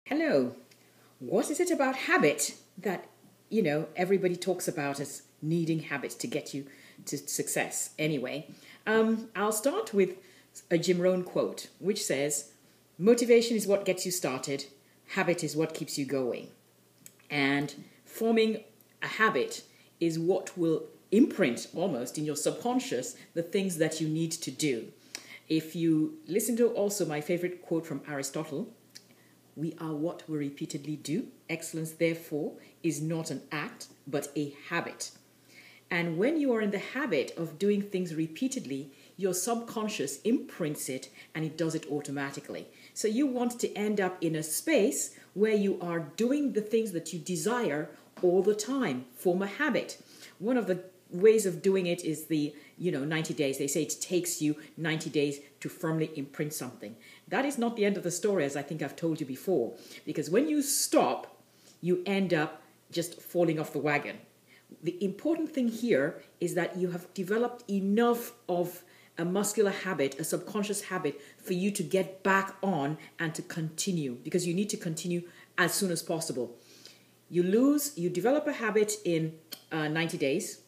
Hello. What is it about habit that, everybody talks about as needing habits to get you to success? Anyway, I'll start with a Jim Rohn quote, which says, motivation is what gets you started. Habit is what keeps you going. And forming a habit is what will imprint almost in your subconscious the things that you need to do. If you listen to also my favorite quote from Aristotle, we are what we repeatedly do. Excellence, therefore, is not an act, but a habit. And when you are in the habit of doing things repeatedly, your subconscious imprints it and it does it automatically. So you want to end up in a space where you are doing the things that you desire all the time. Form a habit. One of the ways of doing it is the 90 days. They say it takes you 90 days to firmly imprint something. That is not the end of the story, as I think I've told you before, because when you stop, you end up just falling off the wagon. The important thing here is that you have developed enough of a muscular habit, a subconscious habit, for you to get back on and to continue, because you need to continue as soon as possible. You develop a habit in 90 days,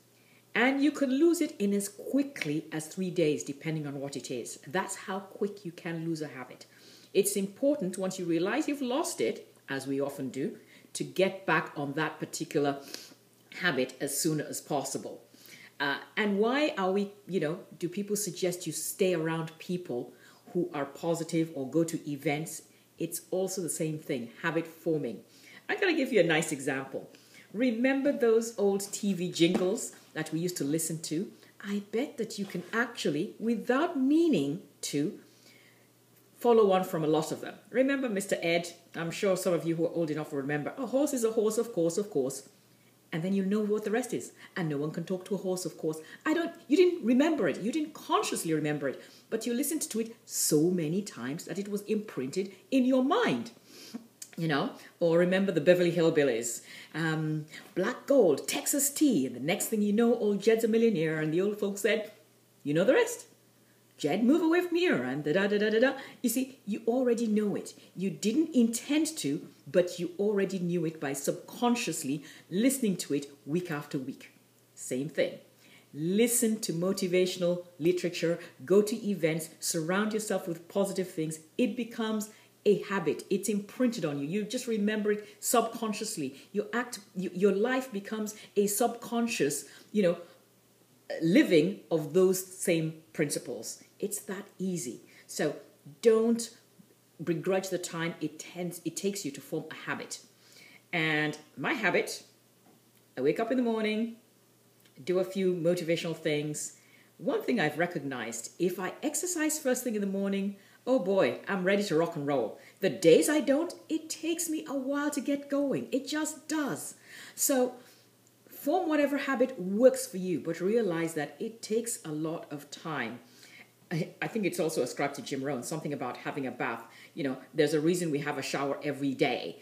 and you can lose it in as quickly as 3 days, depending on what it is. That's how quick you can lose a habit. It's important, once you realize you've lost it, as we often do, to get back on that particular habit as soon as possible. And why are we, do people suggest you stay around people who are positive or go to events? It's also the same thing, habit forming. I'm going to give you a nice example. Remember those old TV jingles that we used to listen to? I bet that you can actually, without meaning to, follow one from a lot of them. Remember Mr. Ed? I'm sure some of you who are old enough will remember. A horse is a horse, of course, of course. And then you know what the rest is. And no one can talk to a horse, of course. You didn't remember it. You didn't consciously remember it. But you listened to it so many times that it was imprinted in your mind. Or remember the Beverly Hillbillies, Black Gold, Texas Tea, and the next thing you know, old Jed's a millionaire, and the old folks said, you know the rest. Jed, move away from here, and da-da-da-da-da-da. You see, you already know it. You didn't intend to, but you already knew it by subconsciously listening to it week after week. Same thing. Listen to motivational literature, go to events, surround yourself with positive things. It becomes a habit. It's imprinted on you. You just remember it subconsciously. Your life becomes a subconscious, living of those same principles. It's that easy. So don't begrudge the time it takes you to form a habit. And my habit, I wake up in the morning, do a few motivational things. One thing I've recognized, if I exercise first thing in the morning, oh boy, I'm ready to rock and roll. The days I don't, it takes me a while to get going. It just does. So form whatever habit works for you, but realize that it takes a lot of time. I think it's also ascribed to Jim Rohn, something about having a bath. There's a reason we have a shower every day.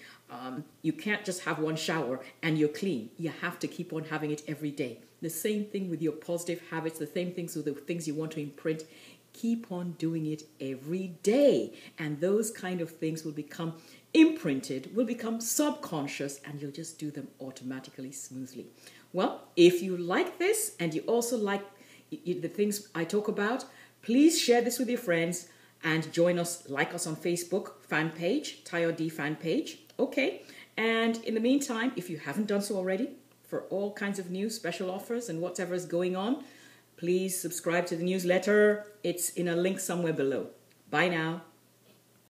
You can't just have one shower and you're clean. You have to keep on having it every day. The same thing with your positive habits, the same things with the things you want to imprint. Keep on doing it every day. And those kind of things will become imprinted, will become subconscious, and you'll just do them automatically, smoothly. Well, if you like this and you also like the things I talk about, please share this with your friends and join us, like us on Facebook fan page, Tayo D fan page. Okay. And in the meantime, if you haven't done so already, for all kinds of new special offers and whatever is going on, please subscribe to the newsletter. It's in a link somewhere below. Bye now.